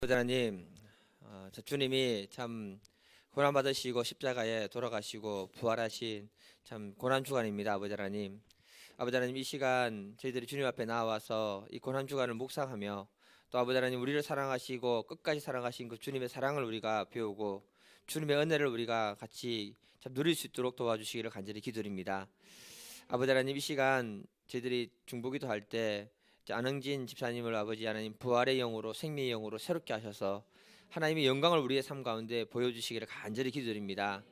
하나님, 저 주님이 참 고난 받으시고 십자가에 돌아가시고 부활하신 참 고난 주간입니다. 아버지 하나님, 아버지 하나님, 이 시간 저희들이 주님 앞에 나와서 이 고난 주간을 묵상하며 또 아버지 하나님, 우리를 사랑하시고 끝까지 사랑하신 그 주님의 사랑을 우리가 배우고 주님의 은혜를 우리가 같이 참 누릴 수 있도록 도와주시기를 간절히 기도드립니다. 아버지 하나님, 이 시간 저희들이 중보기도 할 때 안흥진 집사님을 아버지 하나님 부활의 영으로 생명의 영으로 새롭게 하셔서 하나님의 영광을 우리의 삶 가운데 보여주시기를 간절히 기도드립니다.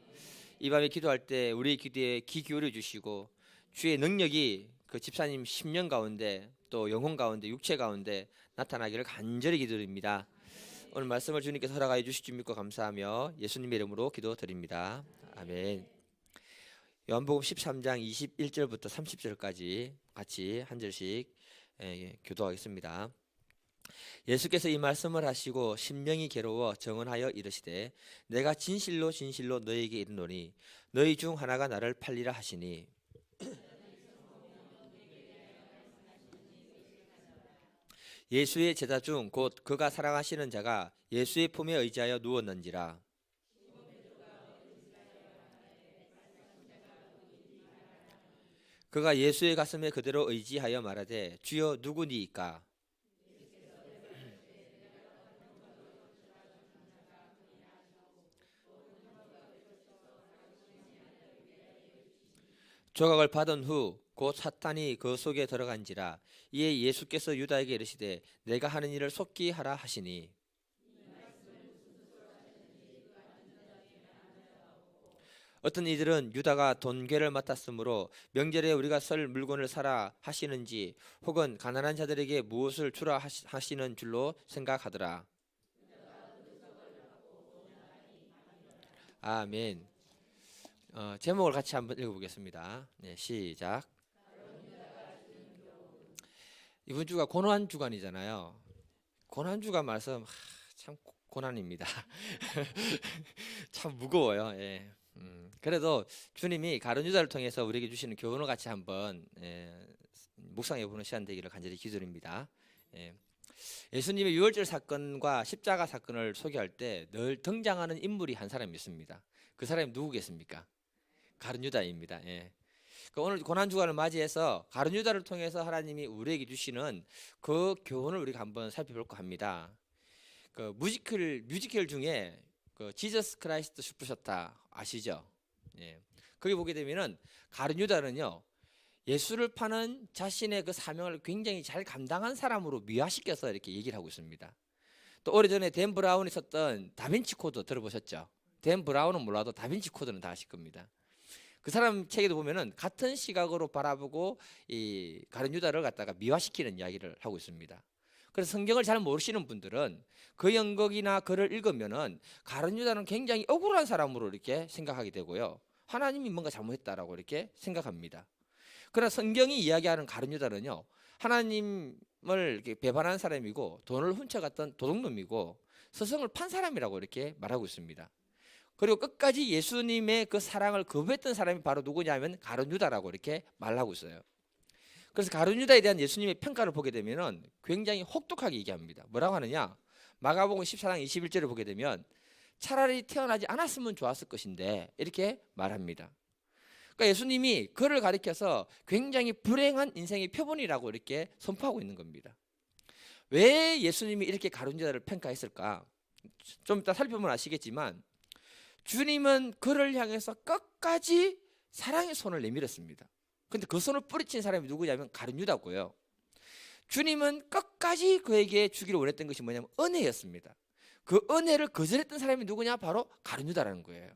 이 밤에 기도할 때 우리의 기도에 귀 기울여 주시고 주의 능력이 그 집사님 심령 가운데 또 영혼 가운데 육체 가운데 나타나기를 간절히 기도드립니다. 오늘 말씀을 주님께서 허락하여 주실 줄 믿고 감사하며 예수님의 이름으로 기도드립니다. 아멘. 요한복음 13장 21절부터 30절까지 같이 한 절씩 교도하겠습니다. 예수께서 이 말씀을 하시고 심령이 괴로워 정언하여 이르시되 내가 진실로 진실로 너희에게 이르노니 너희 중 하나가 나를 팔리라 하시니 예수의 제자 중 곧 그가 사랑하시는 자가 예수의 품에 의지하여 누웠는지라. 그가 예수의 가슴에 그대로 의지하여 말하되 주여 누구니이까? 조각을 받은 후 곧 사탄이 그 속에 들어간지라. 이에 예수께서 유다에게 이르시되 내가 하는 일을 속히 하라 하시니 어떤 이들은 유다가 돈괴를 맡았으므로 명절에 우리가 설 물건을 사라 하시는지 혹은 가난한 자들에게 무엇을 주라 하시는 줄로 생각하더라. 아멘. 제목을 같이 한번 읽어보겠습니다. 네, 시작. 이번 주가 고난 주간이잖아요. 고난 주간 말씀 참 고난입니다. 참 무거워요. 예. 그래도 주님이 가룟 유다를 통해서 우리에게 주시는 교훈을 같이 한번 묵상해보는 시간 되기를 간절히 기도드립니다. 예수님의 유월절 사건과 십자가 사건을 소개할 때 늘 등장하는 인물이 한 사람이 있습니다. 그 사람이 누구겠습니까? 가룟 유다입니다. 오늘 고난 주간을 맞이해서 가룟 유다를 통해서 하나님이 우리에게 주시는 그 교훈을 우리가 한번 살펴볼까 합니다. 그 뮤지컬 중에 그 지저스 크라이스트 슈퍼스타 아시죠? 거기 보게 되면은 가룟 유다는요, 예수를 파는 자신의 그 사명을 굉장히 잘 감당한 사람으로 미화시켜서 이렇게 얘기를 하고 있습니다. 또 오래전에 댄 브라운이 썼던 다빈치 코드 들어보셨죠? 댄 브라운은 몰라도 다빈치 코드는 다 아실 겁니다. 그 사람 책에도 보면은 같은 시각으로 바라보고 이 가룟 유다를 갖다가 미화시키는 이야기를 하고 있습니다. 그래서 성경을 잘 모르시는 분들은 그 연극이나 글을 읽으면은 가룟 유다는 굉장히 억울한 사람으로 이렇게 생각하게 되고요, 하나님이 뭔가 잘못했다라고 이렇게 생각합니다. 그러나 성경이 이야기하는 가룟 유다는요, 하나님을 이렇게 배반한 사람이고 돈을 훔쳐갔던 도둑놈이고 스승을 판 사람이라고 이렇게 말하고 있습니다. 그리고 끝까지 예수님의 그 사랑을 거부했던 사람이 바로 누구냐면 가룟 유다라고 이렇게 말하고 있어요. 그래서 가룟 유다에 대한 예수님의 평가를 보게 되면은 굉장히 혹독하게 얘기합니다. 뭐라고 하느냐? 마가복음 14장 21절을 보게 되면 차라리 태어나지 않았으면 좋았을 것인데 이렇게 말합니다. 그러니까 예수님이 그를 가리켜서 굉장히 불행한 인생의 표본이라고 이렇게 선포하고 있는 겁니다. 왜 예수님이 이렇게 가룟 유다를 평가했을까? 좀 이따 살펴보면 아시겠지만 주님은 그를 향해서 끝까지 사랑의 손을 내밀었습니다. 근데 그 손을 뿌리친 사람이 누구냐면 가룟 유다고요. 주님은 끝까지 그에게 주기를 원했던 것이 뭐냐면 은혜였습니다. 그 은혜를 거절했던 사람이 누구냐? 바로 가룟 유다라는 거예요.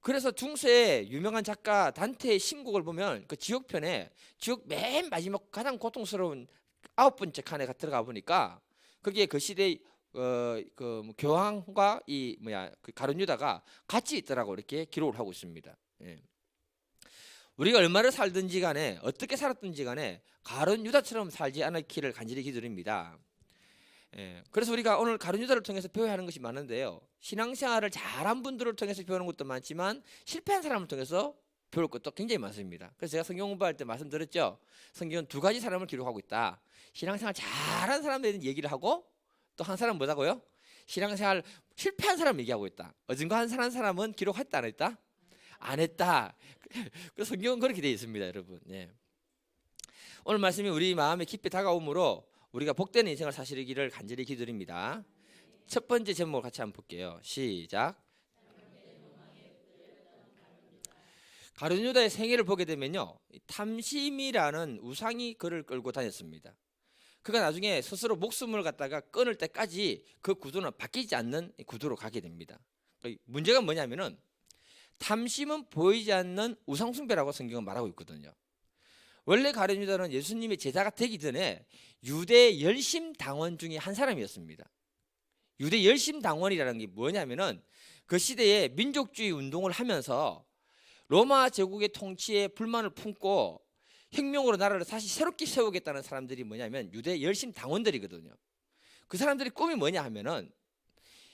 그래서 중세의 유명한 작가 단테의 신곡을 보면 그 지옥편에 지옥 맨 마지막 가장 고통스러운 9번째 칸에 들어가 보니까 거기에 그 시대의 교황과 그 가룟 유다가 같이 있더라고 이렇게 기록을 하고 있습니다. 우리가 얼마를 살든지 간에 어떻게 살았든지 간에 가룟 유다처럼 살지 않기를 간절히 기도드립니다. 그래서 우리가 오늘 가룟 유다를 통해서 배워야 하는 것이 많은데요, 신앙생활을 잘한 분들을 통해서 배우는 것도 많지만 실패한 사람을 통해서 배울 것도 굉장히 많습니다. 그래서 제가 성경 공부할 때 말씀드렸죠. 성경은 두 가지 사람을 기록하고 있다. 신앙생활 잘한 사람에 대한 얘기를 하고 또 한 사람은 뭐라고요? 신앙생활 실패한 사람 얘기하고 있다. 어중간한 사람은 기록했다 안 했다? 안 했다. 그 성경은 그렇게 되어 있습니다, 여러분. 예. 오늘 말씀이 우리 마음에 깊이 다가오므로 우리가 복되는 인생을 사시기를 간절히 기도드립니다. 첫 번째 제목을 같이 한번 볼게요. 시작. 가룟 유다의 생애를 보게 되면요, 탐심이라는 우상이 그를 끌고 다녔습니다. 그가 나중에 스스로 목숨을 갖다가 끊을 때까지 그 구도는 바뀌지 않는 구도로 가게 됩니다. 문제가 뭐냐면은 탐심은 보이지 않는 우상숭배라고 성경은 말하고 있거든요. 원래 가룟 유다는 예수님의 제자가 되기 전에 유대 열심 당원 중에 한 사람이었습니다. 유대 열심 당원이라는 게 뭐냐면은 그 시대에 민족주의 운동을 하면서 로마 제국의 통치에 불만을 품고 혁명으로 나라를 다시 새롭게 세우겠다는 사람들이 뭐냐면 유대 열심 당원들이거든요. 그 사람들의 꿈이 뭐냐 하면은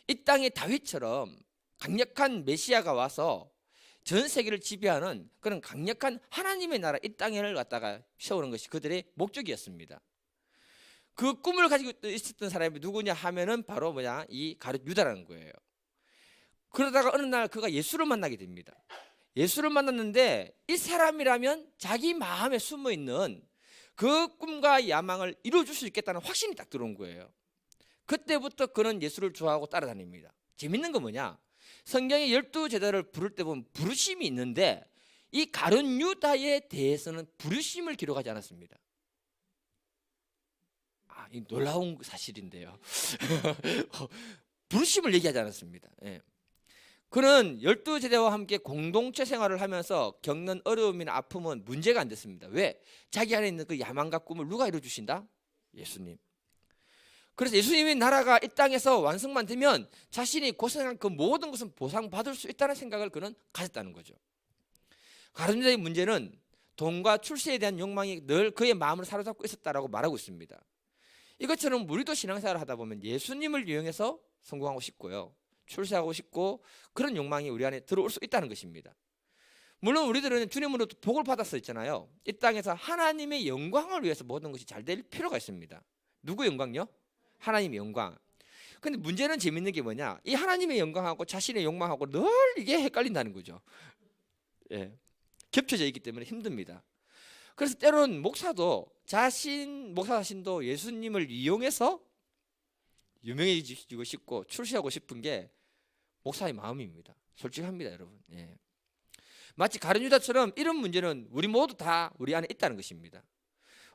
이 땅의 다윗처럼 강력한 메시아가 와서 전 세계를 지배하는 그런 강력한 하나님의 나라 이 땅을 갖다가 세우는 것이 그들의 목적이었습니다. 그 꿈을 가지고 있었던 사람이 누구냐 하면은 바로 뭐냐, 이 가룟 유다라는 거예요. 그러다가 어느 날 그가 예수를 만나게 됩니다. 예수를 만났는데 이 사람이라면 자기 마음에 숨어 있는 그 꿈과 야망을 이루어줄 수 있겠다는 확신이 딱 들어온 거예요. 그때부터 그는 예수를 좋아하고 따라다닙니다. 재밌는 건 뭐냐, 성경의 12제자를 부를 때 보면 부르심이 있는데 이 가룟 유다에 대해서는 부르심을 기록하지 않았습니다. 이 놀라운 사실인데요. 부르심을 얘기하지 않았습니다. 예. 그는 12제자와 함께 공동체 생활을 하면서 겪는 어려움이나 아픔은 문제가 안 됐습니다. 왜? 자기 안에 있는 그 야망과 꿈을 누가 이루어주신다? 예수님. 그래서 예수님의 나라가 이 땅에서 완성만 되면 자신이 고생한 그 모든 것은 보상받을 수 있다는 생각을 그는 가졌다는 거죠. 가룟 유다의 문제는 돈과 출세에 대한 욕망이 늘 그의 마음을 사로잡고 있었다라고 말하고 있습니다. 이것처럼 우리도 신앙생활을 하다 보면 예수님을 이용해서 성공하고 싶고요, 출세하고 싶고 그런 욕망이 우리 안에 들어올 수 있다는 것입니다. 물론 우리들은 주님으로부터 복을 받았어 있잖아요. 이 땅에서 하나님의 영광을 위해서 모든 것이 잘 될 필요가 있습니다. 누구 영광요? 하나님의 영광. 근데 문제는 재밌는 게 뭐냐, 이 하나님의 영광하고 자신의 욕망하고 늘 이게 헷갈린다는 거죠. 예. 겹쳐져 있기 때문에 힘듭니다. 그래서 때로는 목사 자신도 예수님을 이용해서 유명해지고 싶고 출세하고 싶은 게 목사의 마음입니다. 솔직합니다, 여러분. 예. 마치 가룟 유다처럼 이런 문제는 우리 모두 다 우리 안에 있다는 것입니다.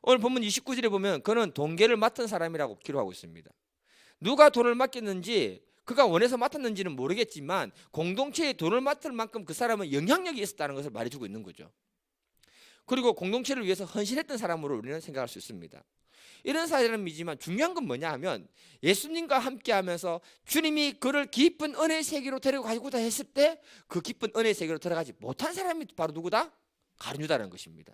오늘 본문 29절에 보면 그는 동계를 맡은 사람이라고 기록하고 있습니다. 누가 돈을 맡겼는지, 그가 원해서 맡았는지는 모르겠지만 공동체에 돈을 맡을 만큼 그 사람은 영향력이 있었다는 것을 말해주고 있는 거죠. 그리고 공동체를 위해서 헌신했던 사람으로 우리는 생각할 수 있습니다. 이런 사람이지만 중요한 건 뭐냐 하면 예수님과 함께 하면서 주님이 그를 깊은 은혜의 세계로 데려가고자 했을 때 그 깊은 은혜의 세계로 들어가지 못한 사람이 바로 누구다? 가룟 유다라는 것입니다.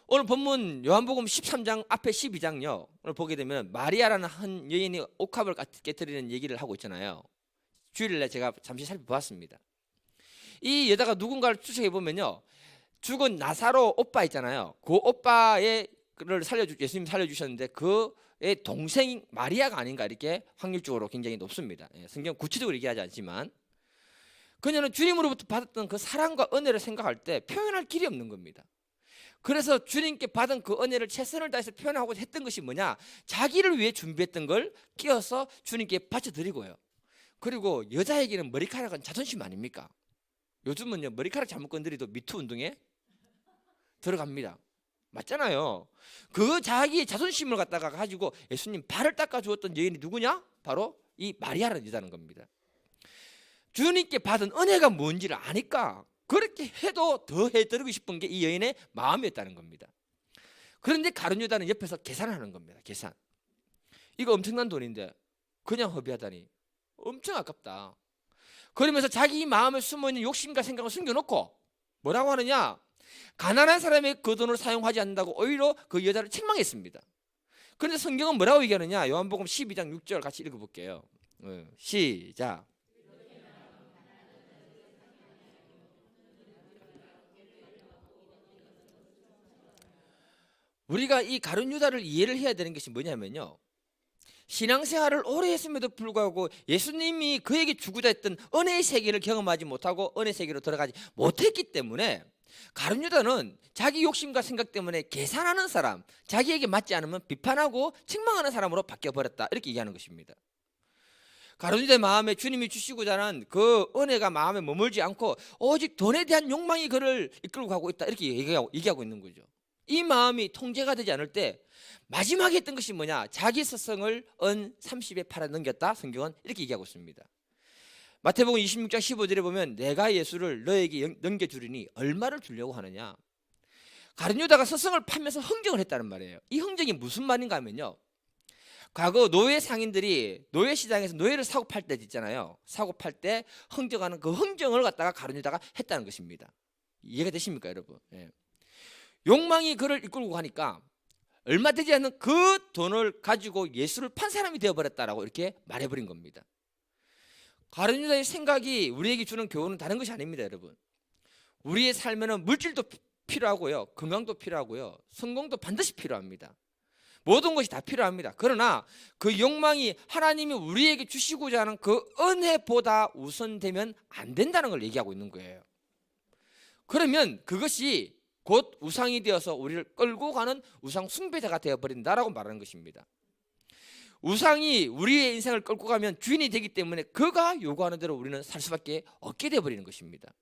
오늘 본문 요한복음 13장 앞에 12장요. 오늘 보게 되면 마리아라는 한 여인이 옥합을 깨뜨리는 얘기를 하고 있잖아요. 주일날 제가 잠시 살펴보았습니다. 이 여자가 누군가를 추측해 보면요, 죽은 나사로 오빠 있잖아요. 그 오빠의 를 예수님 살려주셨는데 그의 동생 마리아가 아닌가, 이렇게 확률적으로 굉장히 높습니다. 성경 구체적으로 얘기하지 않지만 그녀는 주님으로부터 받았던 그 사랑과 은혜를 생각할 때 표현할 길이 없는 겁니다. 그래서 주님께 받은 그 은혜를 최선을 다해서 표현하고 했던 것이 뭐냐, 자기를 위해 준비했던 걸 끼워서 주님께 바쳐드리고요. 그리고 여자에게는 머리카락은 자존심 아닙니까? 요즘은요, 머리카락 잘못 건드리도 미투 운동에 들어갑니다. 맞잖아요. 그 자기의 자존심을 갖다가 가지고 예수님 발을 닦아 주었던 여인이 누구냐? 바로 이 마리아라는 여자는 겁니다. 주님께 받은 은혜가 뭔지를 아니까 그렇게 해도 더 해드리고 싶은 게 이 여인의 마음이었다는 겁니다. 그런데 가룟 유다는 옆에서 계산을 하는 겁니다. 계산. 이거 엄청난 돈인데 그냥 허비하다니 엄청 아깝다. 그러면서 자기 마음에 숨어있는 욕심과 생각을 숨겨놓고 뭐라고 하느냐, 가난한 사람의 그 돈을 사용하지 않는다고 오히려 그 여자를 책망했습니다. 그런데 성경은 뭐라고 얘기하느냐, 요한복음 12장 6절 같이 읽어볼게요. 시작. 우리가 이 가룟 유다를 이해를 해야 되는 것이 뭐냐면요, 신앙생활을 오래 했음에도 불구하고 예수님이 그에게 주고자 했던 은혜의 세계를 경험하지 못하고 은혜의 세계로 들어가지 못했기 때문에 가룟 유다는 자기 욕심과 생각 때문에 계산하는 사람, 자기에게 맞지 않으면 비판하고 책망하는 사람으로 바뀌어버렸다, 이렇게 얘기하는 것입니다. 가룟 유다의 마음에 주님이 주시고자 하는 그 은혜가 마음에 머물지 않고 오직 돈에 대한 욕망이 그를 이끌고 가고 있다, 이렇게 얘기하고 있는 거죠. 이 마음이 통제가 되지 않을 때 마지막에 했던 것이 뭐냐? 자기 스승을 은 30에 팔아 넘겼다. 성경은 이렇게 얘기하고 있습니다. 마태복음 26장 15절에 보면 내가 예수를 너에게 넘겨주리니 얼마를 주려고 하느냐? 가룟 유다가 스승을 팔면서 흥정을 했다는 말이에요. 이 흥정이 무슨 말인가 하면요, 과거 노예 상인들이 노예 시장에서 노예를 사고 팔 때 있잖아요. 사고 팔 때 흥정하는 그 흥정을 갖다가 가룟 유다가 했다는 것입니다. 이해가 되십니까, 여러분? 예. 욕망이 그를 이끌고 가니까 얼마 되지 않는 그 돈을 가지고 예수를 판 사람이 되어버렸다라고 이렇게 말해버린 겁니다. 가룟 유다의 생각이 우리에게 주는 교훈은 다른 것이 아닙니다, 여러분. 우리의 삶에는 물질도 필요하고요, 건강도 필요하고요, 성공도 반드시 필요합니다. 모든 것이 다 필요합니다. 그러나 그 욕망이 하나님이 우리에게 주시고자 하는 그 은혜보다 우선되면 안 된다는 걸 얘기하고 있는 거예요. 그러면 그것이 곧 우상이 되어서 우리를 끌고 가는 우상 숭배자가 되어버린다라고 말하는 것입니다. 우상이 우리의 인생을 끌고 가면 주인이 되기 때문에 그가 요구하는 대로 우리는 살 수밖에 없게 되어버리는 것입니다.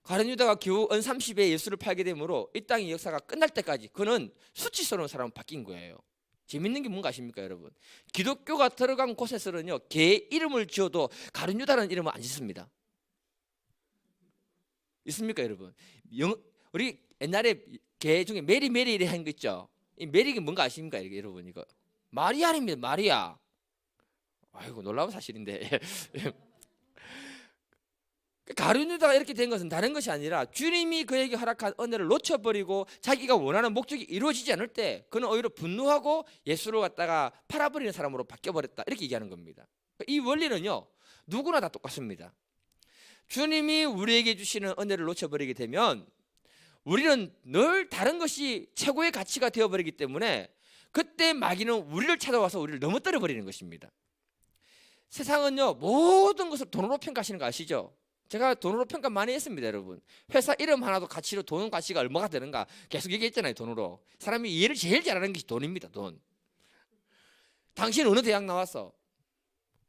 가룟 유다가 겨우 은 30에 예수를 팔게 되므로 이 땅의 역사가 끝날 때까지 그는 수치스러운 사람으로 바뀐 거예요. 재밌는 게 뭔가 아십니까, 여러분? 기독교가 들어간 곳에서는요, 개 이름을 지어도 가룟 유다라는 이름은 안 짓습니다. 있습니까, 여러분? 우리 옛날에 개 중에 메리 이래 한 거 있죠? 이 메리가 뭔가 아십니까, 여러분? 이거 마리아입니다. 마리아. 아이고, 놀라운 사실인데. 가룟 유다가 이렇게 된 것은 다른 것이 아니라 주님이 그에게 허락한 은혜를 놓쳐버리고 자기가 원하는 목적이 이루어지지 않을 때 그는 오히려 분노하고 예수를 갖다가 팔아버리는 사람으로 바뀌어버렸다, 이렇게 얘기하는 겁니다. 이 원리는요, 누구나 다 똑같습니다. 주님이 우리에게 주시는 은혜를 놓쳐버리게 되면 우리는 늘 다른 것이 최고의 가치가 되어버리기 때문에 그때 마귀는 우리를 찾아와서 우리를 넘어뜨려버리는 것입니다. 세상은요, 모든 것을 돈으로 평가하시는 거 아시죠? 제가 돈으로 평가 많이 했습니다, 여러분. 회사 이름 하나도 가치로 돈 가치가 얼마가 되는가 계속 얘기했잖아요, 돈으로. 사람이 이해를 제일 잘하는 것이 돈입니다, 돈. 당신 어느 대학 나왔어?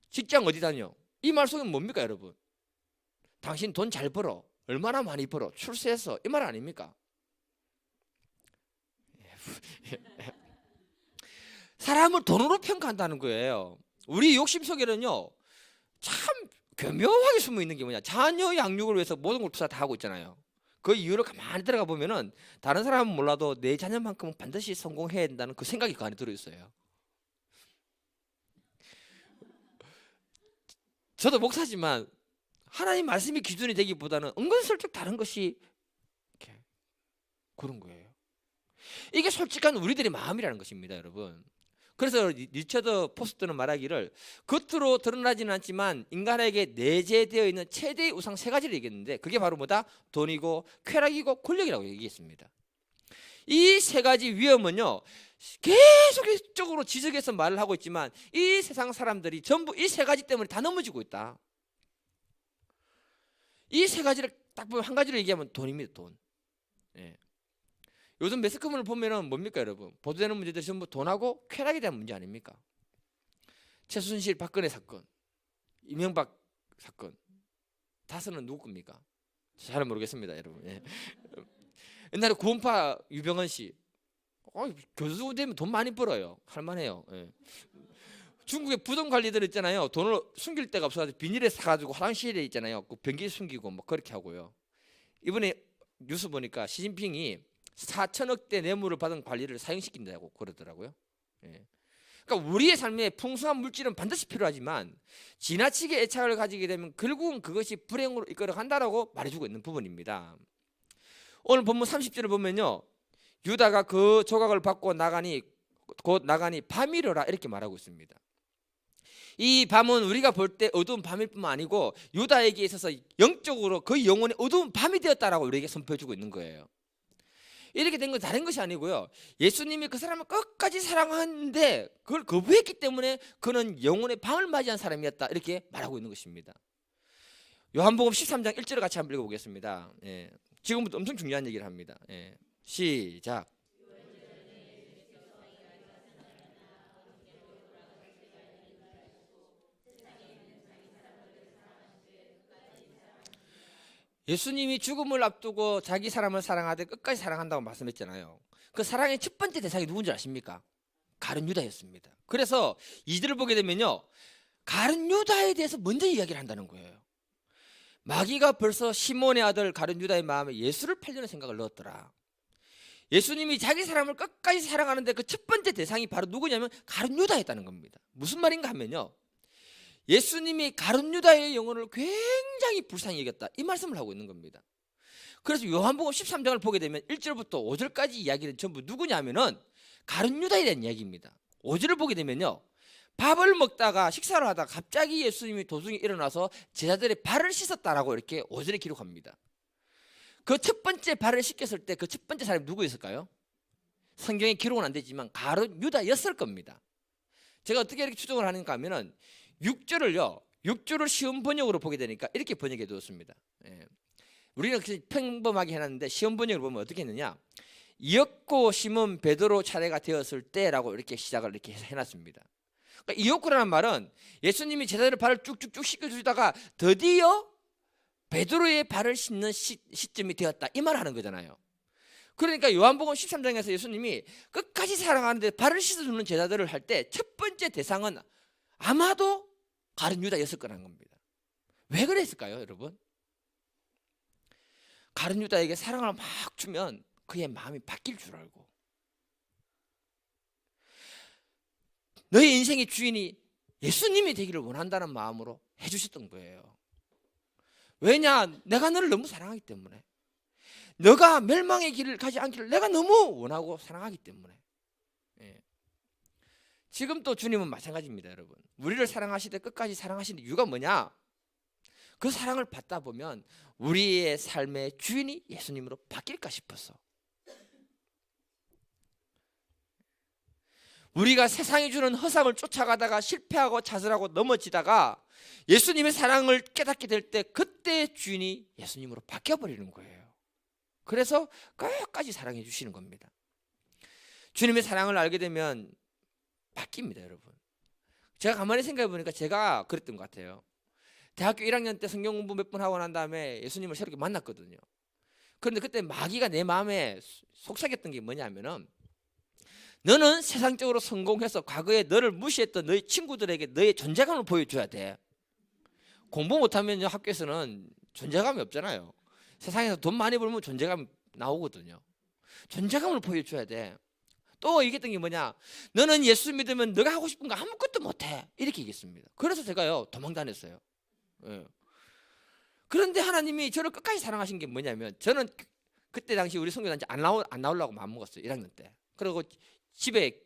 직장 어디 다녀? 이 말 속에 뭡니까, 여러분? 당신 돈 잘 벌어. 얼마나 많이 벌어. 출세했어. 이 말 아닙니까? 사람을 돈으로 평가한다는 거예요. 우리 욕심 속에는요, 참 교묘하게 숨어 있는 게 뭐냐, 자녀 양육을 위해서 모든 걸 투자 다 하고 있잖아요. 그 이유를 가만히 들어가 보면은 다른 사람은 몰라도 내 자녀만큼은 반드시 성공해야 된다는 그 생각이 그 안에 들어있어요. 저도 목사지만 하나님 말씀이 기준이 되기보다는 은근슬쩍 다른 것이 이렇게 그런 거예요. 이게 솔직한 우리들의 마음이라는 것입니다, 여러분. 그래서 리처드 포스트는 말하기를 겉으로 드러나지는 않지만 인간에게 내재되어 있는 최대의 우상 세 가지를 얘기했는데 그게 바로 뭐다? 돈이고 쾌락이고 권력이라고 얘기했습니다. 이 세 가지 위험은요, 계속적으로 지적해서 말을 하고 있지만 이 세상 사람들이 전부 이 세 가지 때문에 다 넘어지고 있다. 이 세 가지를 딱 보면 한 가지를 얘기하면 돈입니다, 돈. 예. 요즘 매스컴을 보면은 뭡니까, 여러분? 보도되는 문제들이 전부 돈하고 쾌락에 대한 문제 아닙니까? 최순실 박근혜 사건, 이명박 사건, 다스는 누구 겁니까? 잘은 모르겠습니다, 여러분. 예. 옛날에 구원파 유병헌 씨, 교수 되면 돈 많이 벌어요. 할만해요. 예. 중국의 부동 관리들 있잖아요. 돈을 숨길 데가 없어가지고 비닐에 사가지고 화장실에 있잖아요. 그 변기에 숨기고 뭐 그렇게 하고요. 이번에 뉴스 보니까 시진핑이 4천억대 뇌물을 받은 관리를 사형시킨다고 그러더라고요. 예. 그러니까 우리의 삶에 풍성한 물질은 반드시 필요하지만 지나치게 애착을 가지게 되면 결국은 그것이 불행으로 이끌어간다라고 말해주고 있는 부분입니다. 오늘 본문 30절을 보면요, 유다가 그 조각을 받고 곧 나가니 밤이려라 이렇게 말하고 있습니다. 이 밤은 우리가 볼 때 어두운 밤일 뿐만 아니고 유다에게 있어서 영적으로 그 영혼의 어두운 밤이 되었다라고 우리에게 선포해주고 있는 거예요. 이렇게 된 건 다른 것이 아니고요. 예수님이 그 사람을 끝까지 사랑하는데 그걸 거부했기 때문에 그는 영혼의 방을 맞이한 사람이었다. 이렇게 말하고 있는 것입니다. 요한복음 13장 1절을 같이 한번 읽어보겠습니다. 예. 지금부터 엄청 중요한 얘기를 합니다. 예. 시작. 예수님이 죽음을 앞두고 자기 사람을 사랑하되 끝까지 사랑한다고 말씀했잖아요. 그 사랑의 첫 번째 대상이 누군지 아십니까? 가룟 유다였습니다. 그래서 2절을 보게 되면요, 가룟 유다에 대해서 먼저 이야기를 한다는 거예요. 마귀가 벌써 시몬의 아들 가룟 유다의 마음에 예수를 팔려는 생각을 넣었더라. 예수님이 자기 사람을 끝까지 사랑하는데 그 첫 번째 대상이 바로 누구냐면 가룟 유다였다는 겁니다. 무슨 말인가 하면요, 예수님이 가룟 유다의 영혼을 굉장히 불쌍히 여겼다, 이 말씀을 하고 있는 겁니다. 그래서 요한복음 13장을 보게 되면 1절부터 5절까지 이야기는 전부 누구냐면은 가룟 유다에 대한 이야기입니다. 5절을 보게 되면요, 밥을 먹다가 식사를 하다가 갑자기 예수님이 도중에 일어나서 제자들의 발을 씻었다라고 이렇게 5절에 기록합니다. 그 첫 번째 발을 씻겼을 때 그 첫 번째 사람이 누구였을까요? 성경에 기록은 안 되지만 가룟 유다였을 겁니다. 제가 어떻게 이렇게 추정을 하는가 하면은 6절을 시험 번역으로 보게 되니까 이렇게 번역해 두었습니다. 예. 우리는 평범하게 해놨는데 시험 번역을 보면 어떻게 했느냐, 이었고 시몬 베드로 차례가 되었을 때라고 이렇게 시작을 이렇게 해놨습니다. 그러니까 이었고라는 말은 예수님이 제자들의 발을 쭉쭉쭉 씻겨주다가 드디어 베드로의 발을 씻는 시점이 되었다, 이 말을 하는 거잖아요. 그러니까 요한복음 13장에서 예수님이 끝까지 사랑하는데 발을 씻어주는 제자들을 할 때 첫 번째 대상은 아마도 가룟 유다였을 거라는 겁니다. 왜 그랬을까요, 여러분? 가룟 유다에게 사랑을 막 주면 그의 마음이 바뀔 줄 알고, 너의 인생의 주인이 예수님이 되기를 원한다는 마음으로 해주셨던 거예요. 왜냐? 내가 너를 너무 사랑하기 때문에, 너가 멸망의 길을 가지 않기를 내가 너무 원하고 사랑하기 때문에. 예. 지금 또 주님은 마찬가지입니다, 여러분. 우리를 사랑하시되 끝까지 사랑하시는 이유가 뭐냐? 그 사랑을 받다 보면 우리의 삶의 주인이 예수님으로 바뀔까 싶어서. 우리가 세상이 주는 허상을 쫓아가다가 실패하고 좌절하고 넘어지다가 예수님의 사랑을 깨닫게 될 때 그때 주인이 예수님으로 바뀌어버리는 거예요. 그래서 끝까지 사랑해 주시는 겁니다. 주님의 사랑을 알게 되면 바뀝니다, 여러분. 제가 가만히 생각해 보니까 제가 그랬던 것 같아요. 대학교 1학년 때 성경 공부 몇 번 하고 난 다음에 예수님을 새롭게 만났거든요. 그런데 그때 마귀가 내 마음에 속삭였던 게 뭐냐면은, 너는 세상적으로 성공해서 과거에 너를 무시했던 너희 친구들에게 너의 존재감을 보여줘야 돼. 공부 못하면 학교에서는 존재감이 없잖아요. 세상에서 돈 많이 벌면 존재감 나오거든요. 존재감을 보여줘야 돼. 또 얘기했던 게 뭐냐, 너는 예수 믿으면 너가 하고 싶은 거 아무것도 못해, 이렇게 얘기했습니다. 그래서 제가요 도망 다녔어요. 예. 그런데 하나님이 저를 끝까지 사랑하신 게 뭐냐면, 저는 그때 당시 우리 성교단체 안 나오려고 마음먹었어요, 1학년 때. 그리고 집에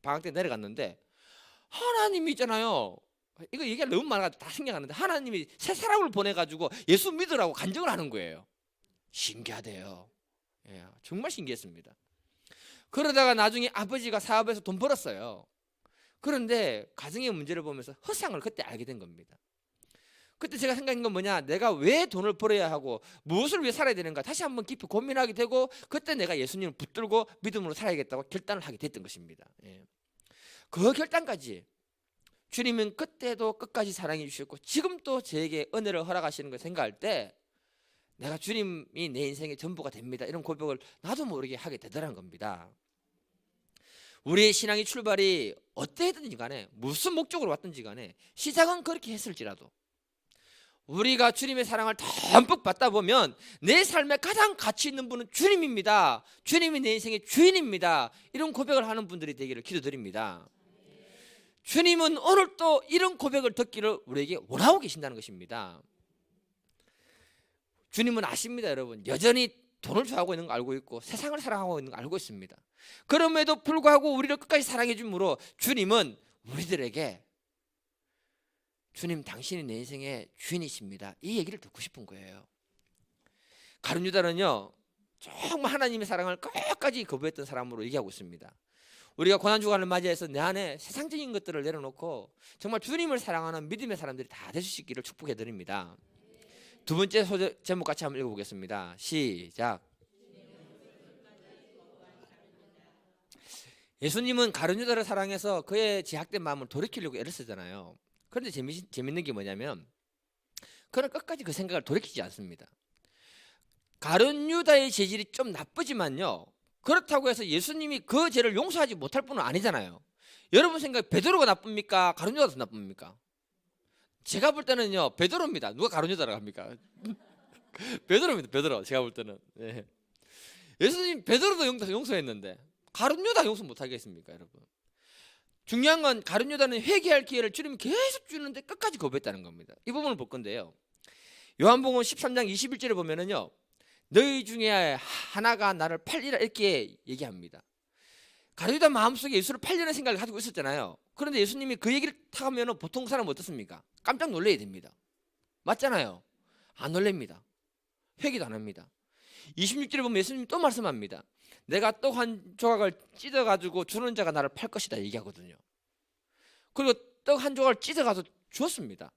방학 때 내려갔는데 하나님이 있잖아요, 이거 얘기가 너무 많아가지고 다 생각하는데 하나님이 새 사람을 보내가지고 예수 믿으라고 간증을 하는 거예요. 신기하대요. 예, 정말 신기했습니다. 그러다가 나중에 아버지가 사업에서 돈 벌었어요. 그런데 가정의 문제를 보면서 허상을 그때 알게 된 겁니다. 그때 제가 생각한 건 뭐냐, 내가 왜 돈을 벌어야 하고 무엇을 위해 살아야 되는가 다시 한번 깊이 고민하게 되고, 그때 내가 예수님을 붙들고 믿음으로 살아야겠다고 결단을 하게 됐던 것입니다. 예. 그 결단까지 주님은 그때도 끝까지 사랑해 주셨고 지금 또 저에게 은혜를 허락하시는 걸 생각할 때 내가 주님이 내 인생의 전부가 됩니다, 이런 고백을 나도 모르게 하게 되더라는 겁니다. 우리의 신앙의 출발이 어떠했든지 간에, 무슨 목적으로 왔든지 간에 시작은 그렇게 했을지라도 우리가 주님의 사랑을 듬뿍 받다 보면 내 삶에 가장 가치 있는 분은 주님입니다, 주님이 내 인생의 주인입니다, 이런 고백을 하는 분들이 되기를 기도드립니다. 주님은 오늘 또 이런 고백을 듣기를 우리에게 원하고 계신다는 것입니다. 주님은 아십니다, 여러분. 여전히 돈을 좋아하고 있는 거 알고 있고 세상을 사랑하고 있는 거 알고 있습니다. 그럼에도 불구하고 우리를 끝까지 사랑해 주므로 주님은 우리들에게, 주님 당신이 내 인생의 주인이십니다, 이 얘기를 듣고 싶은 거예요. 가룟 유다는요 정말 하나님의 사랑을 끝까지 거부했던 사람으로 얘기하고 있습니다. 우리가 고난주간을 맞이해서 내 안에 세상적인 것들을 내려놓고 정말 주님을 사랑하는 믿음의 사람들이 다 될 수 있기를 축복해드립니다. 두 번째 소절 제목 같이 한번 읽어보겠습니다. 시작. 예수님은 가룟 유다를 사랑해서 그의 제약된 마음을 돌이키려고 애를 쓰잖아요. 그런데 재밌는 게 뭐냐면 그는 끝까지 그 생각을 돌이키지 않습니다. 가룟 유다의 재질이 좀 나쁘지만요, 그렇다고 해서 예수님이 그 죄를 용서하지 못할 분은 아니잖아요. 여러분 생각에 베드로가 나쁩니까? 가룟 유다가 더 나쁩니까? 제가 볼 때는요, 베드로입니다. 누가 가룟 유다라고 합니까? 베드로입니다. 베드로. 제가 볼 때는. 네. 예수님 베드로도 용서했는데 가룟 유다 용서 못 하겠습니까, 여러분? 중요한 건 가룟 유다는 회개할 기회를 주님이 계속 주는데 끝까지 거부했다는 겁니다. 이 부분을 볼 건데요. 요한복음 13장 21절에 보면은요, 너희 중에 하나가 나를 팔리라 이렇게 얘기합니다. 가룟 유다 마음속에 예수를 팔려는 생각을 가지고 있었잖아요. 그런데 예수님이 그 얘기를 딱 하면 보통 사람은 어떻습니까? 깜짝 놀라야 됩니다. 맞잖아요. 안 놀랍니다. 회개도 안 합니다. 26절에 보면 예수님이 또 말씀합니다. 내가 떡 한 조각을 찢어가지고 주는 자가 나를 팔 것이다 얘기하거든요. 그리고 떡 한 조각을 찢어가서 주었습니다.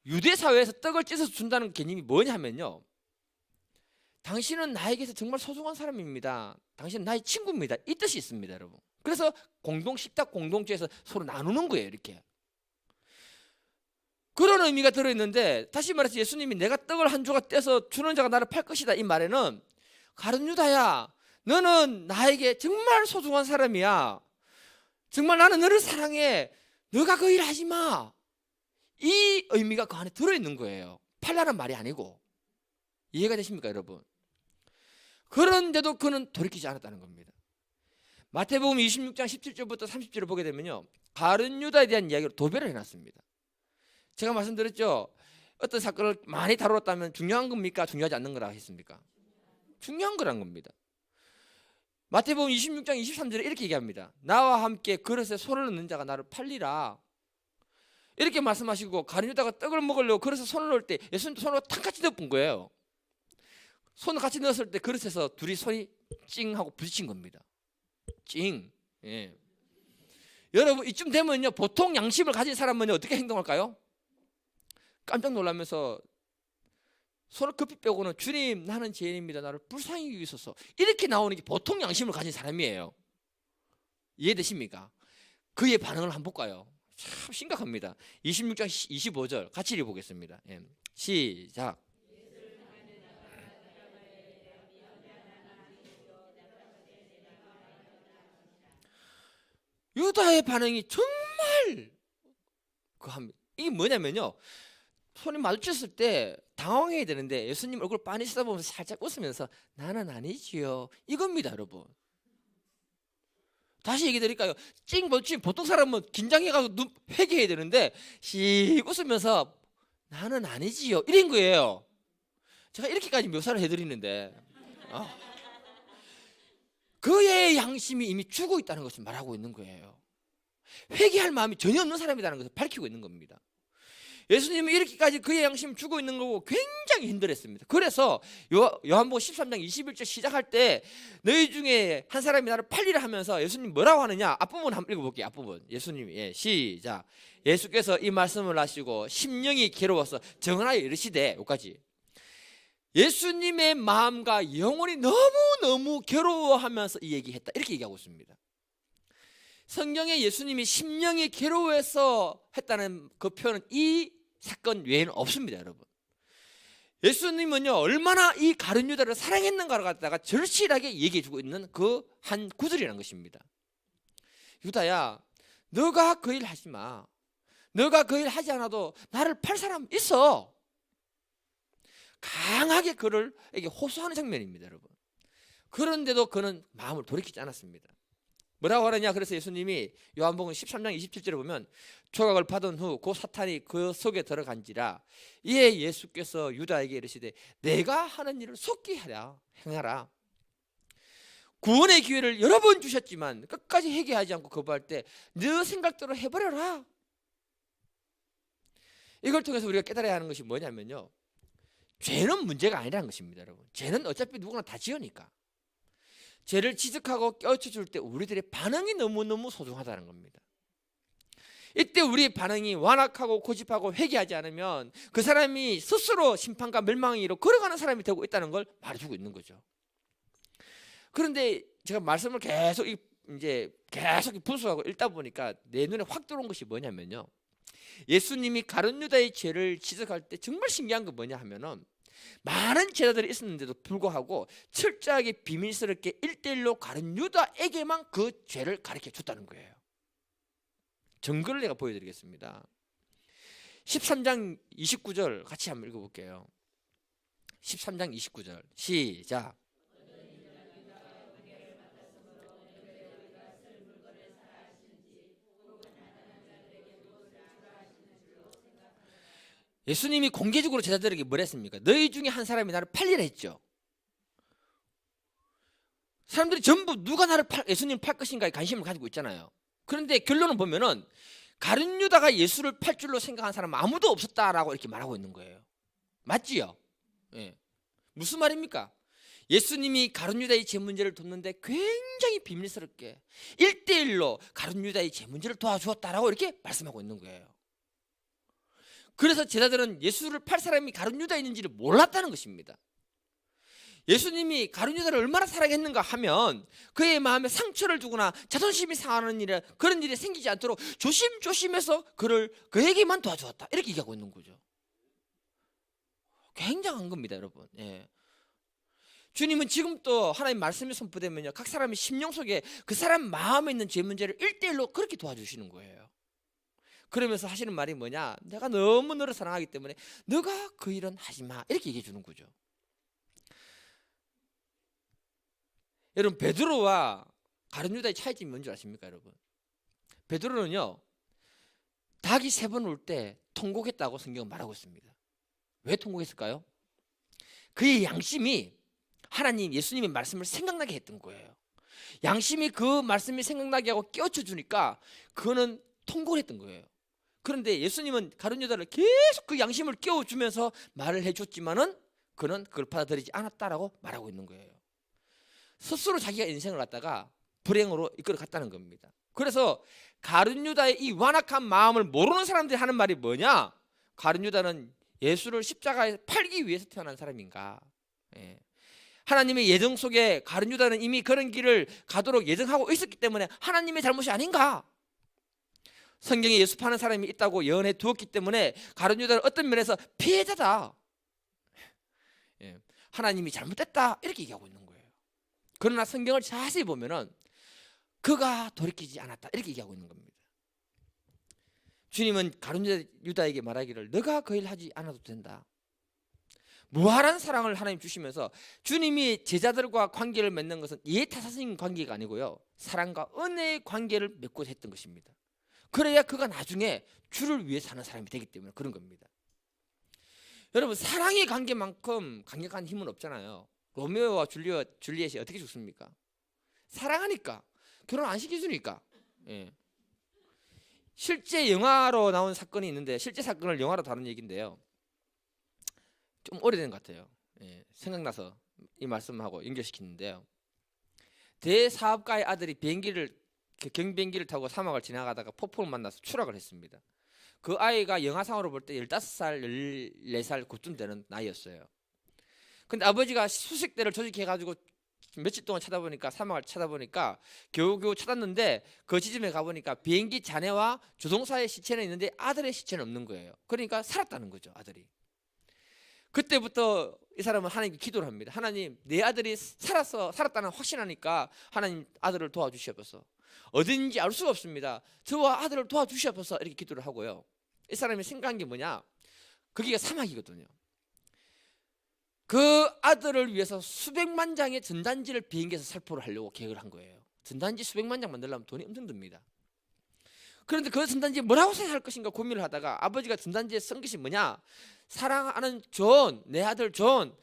유대 사회에서 떡을 찢어서 준다는 개념이 뭐냐 하면요, 당신은 나에게서 정말 소중한 사람입니다. 당신은 나의 친구입니다. 이 뜻이 있습니다, 여러분. 그래서 식탁 공동체에서 서로 나누는 거예요, 이렇게. 그런 의미가 들어있는데, 다시 말해서 예수님이 내가 떡을 한 조각 떼서 주는 자가 나를 팔 것이다 이 말에는, 가룟 유다야, 너는 나에게 정말 소중한 사람이야. 정말 나는 너를 사랑해. 너가 그 일 하지 마. 이 의미가 그 안에 들어있는 거예요. 팔라는 말이 아니고. 이해가 되십니까, 여러분? 그런데도 그는 돌이키지 않았다는 겁니다. 마태복음 26장 17절부터 30절을 보게 되면요, 가룟 유다에 대한 이야기로 도배를 해놨습니다. 제가 말씀드렸죠, 어떤 사건을 많이 다뤘다면 중요한 겁니까? 중요하지 않는 거라 했습니까? 중요한 거란 겁니다. 마태복음 26장 23절에 이렇게 얘기합니다. 나와 함께 그릇에 손을 넣는 자가 나를 팔리라 이렇게 말씀하시고, 가룟 유다가 떡을 먹으려고 그릇에 손을 넣을 때 예수님도 손으로 탁 같이 넣어본 거예요. 손을 같이 넣었을 때 그릇에서 둘이 손이 찡 하고 부딪힌 겁니다. 찡. 예. 여러분 이쯤 되면요, 보통 양심을 가진 사람은 어떻게 행동할까요? 깜짝 놀라면서 손을 급히 빼고는 주님 나는 죄인입니다. 나를 불쌍히 여기소서 이렇게 나오는 게 보통 양심을 가진 사람이에요. 이해되십니까? 그의 반응을 한번 볼까요? 참 심각합니다. 26장 25절 같이 읽어보겠습니다. 예. 시작. 유다의 반응이 정말 그합니다. 이게 뭐냐면요, 손이 마주쳤을 때 당황해야 되는데 예수님 얼굴 빤히 쳐다보면서 살짝 웃으면서 나는 아니지요 이겁니다, 여러분. 다시 얘기 드릴까요? 찡 부딪히면 보통 사람은 긴장해가지고 눈 회개해야 되는데 씩 웃으면서 나는 아니지요 이런 거예요. 제가 이렇게까지 묘사를 해드리는데 그의 양심이 이미 죽어 있다는 것을 말하고 있는 거예요. 회개할 마음이 전혀 없는 사람이라는 것을 밝히고 있는 겁니다. 예수님은 이렇게까지 그의 양심이 죽어 있는 거고 굉장히 힘들었습니다. 그래서 요한복음 13장 21절 시작할 때 너희 중에 한 사람이 나를 팔리라 하면서 예수님 뭐라고 하느냐, 앞부분 한번 읽어볼게요. 앞부분 예수님이 시작. 예수께서 이 말씀을 하시고 심령이 괴로워서 정하여 이르시되, 여기까지. 예수님의 마음과 영혼이 너무너무 괴로워하면서 이 얘기했다 이렇게 얘기하고 있습니다. 성경에 예수님이 심령이 괴로워해서 했다는 그 표현은 이 사건 외에는 없습니다, 여러분. 예수님은요 얼마나 이 가룟 유다를 사랑했는가를 갖다가 절실하게 얘기해주고 있는 그 한 구절이라는 것입니다. 유다야, 너가 그 일 하지 마. 너가 그 일 하지 않아도 나를 팔 사람 있어. 강하게 그를 호소하는 장면입니다, 여러분. 그런데도 그는 마음을 돌이키지 않았습니다. 뭐라고 하느냐, 그래서 예수님이 요한복음 13장 27절에 보면 조각을 받은 후 그 사탄이 그 속에 들어간지라 이에 예수께서 유다에게 이르시되 내가 하는 일을 속히 행하라. 구원의 기회를 여러 번 주셨지만 끝까지 회개하지 않고 거부할 때 너 생각대로 해버려라. 이걸 통해서 우리가 깨달아야 하는 것이 뭐냐면요, 죄는 문제가 아니라는 것입니다, 여러분. 죄는 어차피 누구나 다 지으니까. 죄를 지적하고 깨우쳐줄 때 우리들의 반응이 너무너무 소중하다는 겁니다. 이때 우리의 반응이 완악하고 고집하고 회개하지 않으면 그 사람이 스스로 심판과 멸망의 길로 걸어가는 사람이 되고 있다는 걸 말해주고 있는 거죠. 그런데 제가 말씀을 계속 분석하고 읽다 보니까 내 눈에 확 들어온 것이 뭐냐면요, 예수님이 가룟 유다의 죄를 지적할 때 정말 신기한 거 뭐냐 하면은, 많은 제자들이 있었는데도 불구하고 철저하게 비밀스럽게 1대1로 가룟 유다에게만 그 죄를 가르쳐 줬다는 거예요. 증거를 내가 보여드리겠습니다. 13장 29절 같이 한번 읽어볼게요. 13장 29절 시작. 예수님이 공개적으로 제자들에게 뭘 했습니까? 너희 중에 한 사람이 나를 팔리라 했죠. 사람들이 전부 누가 예수님을 팔 것인가에 관심을 가지고 있잖아요. 그런데 결론을 보면은 가룟 유다가 예수를 팔 줄로 생각한 사람은 아무도 없었다라고 이렇게 말하고 있는 거예요. 맞지요? 예. 무슨 말입니까? 예수님이 가룟 유다의 죄 문제를 돕는데 굉장히 비밀스럽게 1대1로 가룟 유다의 죄 문제를 도와주었다라고 이렇게 말씀하고 있는 거예요. 그래서 제자들은 예수를 팔 사람이 가룟 유다였는지를 몰랐다는 것입니다. 예수님이 가룟 유다를 얼마나 사랑했는가 하면 그의 마음에 상처를 주거나 자존심이 상하는 그런 일이 생기지 않도록 조심조심해서 그에게만 도와주었다, 이렇게 얘기하고 있는 거죠. 굉장한 겁니다, 여러분. 예. 주님은 지금도 하나님 말씀이 선포되면요, 각 사람의 심령 속에 그 사람 마음에 있는 죄 문제를 1대1로 그렇게 도와주시는 거예요. 그러면서 하시는 말이 뭐냐, 내가 너무 너를 사랑하기 때문에 너가 그 일은 하지 마, 이렇게 얘기해 주는 거죠. 여러분, 베드로와 가룟 유다의 차이점이 뭔지 아십니까, 여러분? 베드로는요, 닭이 3번 울 때 통곡했다고 성경은 말하고 있습니다. 왜 통곡했을까요? 그의 양심이 하나님, 예수님의 말씀을 생각나게 했던 거예요. 양심이 그 말씀이 생각나게 하고 깨우쳐 주니까 그거는 통곡을 했던 거예요. 그런데 예수님은 가룟 유다를 계속 그 양심을 깨워주면서 말을 해줬지만은 그는 그걸 받아들이지 않았다라고 말하고 있는 거예요. 스스로 자기가 인생을 갖다가 불행으로 이끌어 갔다는 겁니다. 그래서 가룟 유다의 이 완악한 마음을 모르는 사람들이 하는 말이 뭐냐, 가룟 유다는 예수를 십자가에 팔기 위해서 태어난 사람인가. 예. 하나님의 예정 속에 가룟 유다는 이미 그런 길을 가도록 예정하고 있었기 때문에 하나님의 잘못이 아닌가. 성경에 예수 파는 사람이 있다고 예언해 두었기 때문에 가룟 유다는 어떤 면에서 피해자다, 예. 하나님이 잘못됐다, 이렇게 얘기하고 있는 거예요. 그러나 성경을 자세히 보면은 그가 돌이키지 않았다, 이렇게 얘기하고 있는 겁니다. 주님은 가룟 유다에게 말하기를 너가 그 일 하지 않아도 된다. 무한한 사랑을 하나님 주시면서 주님이 제자들과 관계를 맺는 것은 이해타산적인 관계가 아니고요, 사랑과 은혜의 관계를 맺고 했던 것입니다. 그래야 그가 나중에 주를 위해 사는 사람이 되기 때문에 그런 겁니다. 여러분, 사랑의 관계만큼 강력한 힘은 없잖아요. 로미오와 줄리엣이 어떻게 죽습니까? 사랑하니까, 결혼 안 시켜주니까. 예. 실제 영화로 나온 사건이 있는데, 실제 사건을 영화로 다룬 얘기인데요, 좀 오래된 것 같아요. 예. 생각나서 이 말씀하고 연결시키는데요, 대사업가의 아들이 경비행기를 타고 사막을 지나가다가 폭풍을 만나서 추락을 했습니다. 그 아이가 영화상으로 볼 때 15살, 14살 그쯤 되는 나이였어요. 근데 아버지가 수색대를 조직해가지고 며칠 동안 사막을 찾아보니까 겨우겨우 찾았는데, 그 지점에 가보니까 비행기 잔해와 조종사의 시체는 있는데 아들의 시체는 없는 거예요. 그러니까 살았다는 거죠, 아들이. 그때부터 이 사람은 하나님께 기도를 합니다. 하나님, 내 아들이 살았다는 확신하니까 하나님 아들을 도와주시옵소서. 어딘지 알 수가 없습니다. 저와 아들을 도와주시옵소서, 이렇게 기도를 하고요. 이 사람이 생각한 게 뭐냐, 거기가 사막이거든요. 그 아들을 위해서 수백만 장의 전단지를 비행기에서 살포를 하려고 계획을 한 거예요. 전단지 수백만 장 만들려면 돈이 엄청 듭니다. 그런데 그 전단지에 뭐라고 생각할 것인가 고민을 하다가 아버지가 전단지에 쓴 것이 뭐냐, 사랑하는 존, 내 아들 존,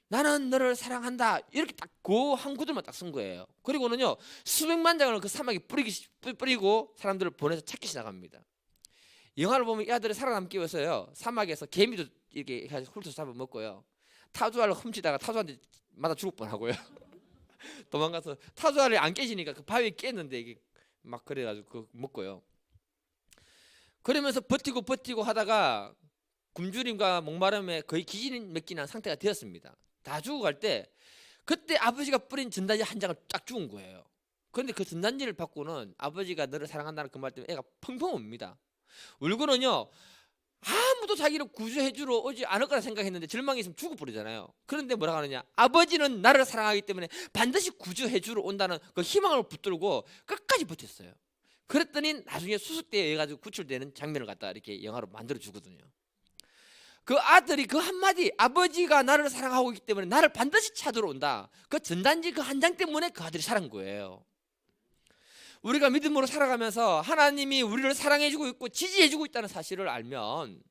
나는 너를 사랑한다, 이렇게 딱 그 한 구절만 딱 쓴 거예요. 그리고는요, 수백만 장을 그 사막에 뿌리고 사람들을 보내서 찾기 시작합니다. 영화를 보면 이 아들이 살아남기 위해서요, 사막에서 개미도 이렇게 훑어서 잡아먹고요, 타조알을 훔치다가 타조한테 맞아 죽을 뻔하고요. 도망가서 타조알이 안 깨지니까 그 바위에 깼는데 이게 막 그래가지고 그거 먹고요. 그러면서 버티고 하다가 굶주림과 목마름에 거의 기진맥진한 상태가 되었습니다. 다 죽어갈 때 그때 아버지가 뿌린 전단지 한 장을 딱 죽은 거예요. 그런데 그 전단지를 받고는 아버지가 너를 사랑한다는 그 말 때문에 애가 펑펑 옵니다. 울고는요, 아무도 자기를 구조해주러 오지 않을 거라 생각했는데 절망이 있으면 죽어버리잖아요. 그런데 뭐라고 하느냐, 아버지는 나를 사랑하기 때문에 반드시 구조해주러 온다는 그 희망을 붙들고 끝까지 버텼어요. 그랬더니 나중에 수습대에 의해 가지고 구출되는 장면을 갖다 이렇게 영화로 만들어 주거든요. 그 아들이 그 한마디, 아버지가 나를 사랑하고 있기 때문에 나를 반드시 찾으러 온다, 그 전단지 그 한 장 때문에 그 아들이 살은 거예요. 우리가 믿음으로 살아가면서 하나님이 우리를 사랑해주고 있고 지지해주고 있다는 사실을 알면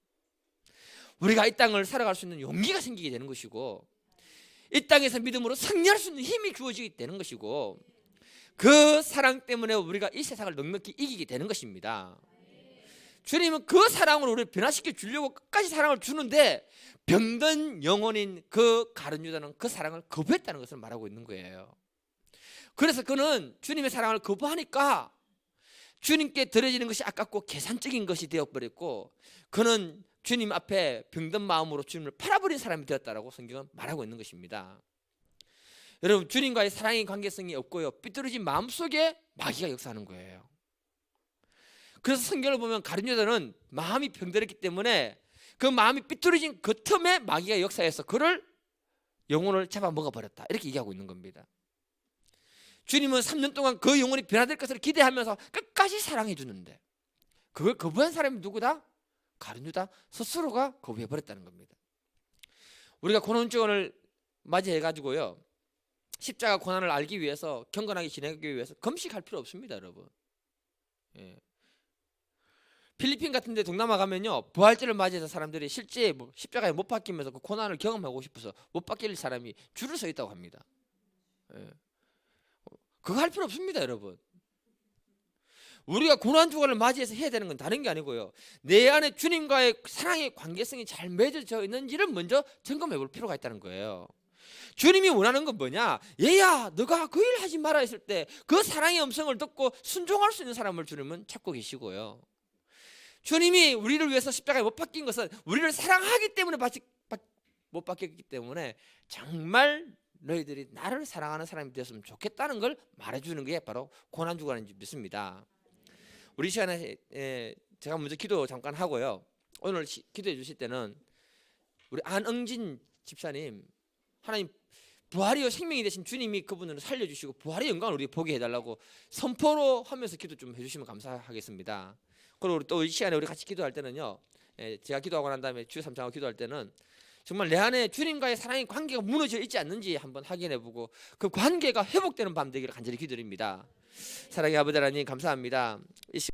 우리가 이 땅을 살아갈 수 있는 용기가 생기게 되는 것이고, 이 땅에서 믿음으로 승리할 수 있는 힘이 주어지게 되는 것이고, 그 사랑 때문에 우리가 이 세상을 넉넉히 이기게 되는 것입니다. 주님은 그 사랑으로 우리를 변화시켜 주려고 끝까지 사랑을 주는데, 병든 영혼인 그 가룟 유다는 그 사랑을 거부했다는 것을 말하고 있는 거예요. 그래서 그는 주님의 사랑을 거부하니까 주님께 드려지는 것이 아깝고 계산적인 것이 되어버렸고, 그는 주님 앞에 병든 마음으로 주님을 팔아버린 사람이 되었다라고 성경은 말하고 있는 것입니다. 여러분, 주님과의 사랑의 관계성이 없고요, 삐뚤어진 마음속에 마귀가 역사하는 거예요. 그래서 성경을 보면 가룟 유다는 마음이 병들었기 때문에 그 마음이 삐뚤어진 그 틈에 마귀가 역사해서 그를, 영혼을 잡아먹어 버렸다, 이렇게 얘기하고 있는 겁니다. 주님은 3년 동안 그 영혼이 변화될 것을 기대하면서 끝까지 사랑해 주는데, 그걸 거부한 사람이 누구다? 가룟 유다 스스로가 거부해 버렸다는 겁니다. 우리가 고난주간을 맞이해 가지고요, 십자가 고난을 알기 위해서, 경건하게 지내기 위해서 금식할 필요 없습니다, 여러분. 예. 필리핀 같은 데 동남아 가면요, 부활절을 맞이해서 사람들이 실제 십자가에 못 박히면서 그 고난을 경험하고 싶어서 못 박힐 사람이 줄을 서 있다고 합니다. 예. 그거 할 필요 없습니다, 여러분. 우리가 고난주간을 맞이해서 해야 되는 건 다른 게 아니고요, 내 안에 주님과의 사랑의 관계성이 잘 맺어져 있는지를 먼저 점검해 볼 필요가 있다는 거예요. 주님이 원하는 건 뭐냐, 얘야 너가 그 일 하지 마라 했을 때 그 사랑의 음성을 듣고 순종할 수 있는 사람을 주님은 찾고 계시고요, 주님이 우리를 위해서 십자가에 못 박힌 것은 우리를 사랑하기 때문에 못 박혔기 때문에 정말 너희들이 나를 사랑하는 사람이 되었으면 좋겠다는 걸 말해주는 게 바로 고난주간인지 믿습니다. 우리 시간에 제가 먼저 기도 잠깐 하고요, 오늘 기도해 주실 때는 우리 안응진 집사님, 하나님 부활이요 생명이 되신 주님이 그분을 살려주시고 부활의 영광을 우리 보게 해달라고 선포로 하면서 기도 좀 해주시면 감사하겠습니다. 그리고 또 이 시간에 우리 같이 기도할 때는요, 제가 기도하고 난 다음에 주여 삼창하고 기도할 때는 정말 내 안에 주님과의 사랑의 관계가 무너져 있지 않는지 한번 확인해보고 그 관계가 회복되는 밤 되기를 간절히 기도드립니다. 사랑의 아버지 하나님, 감사합니다.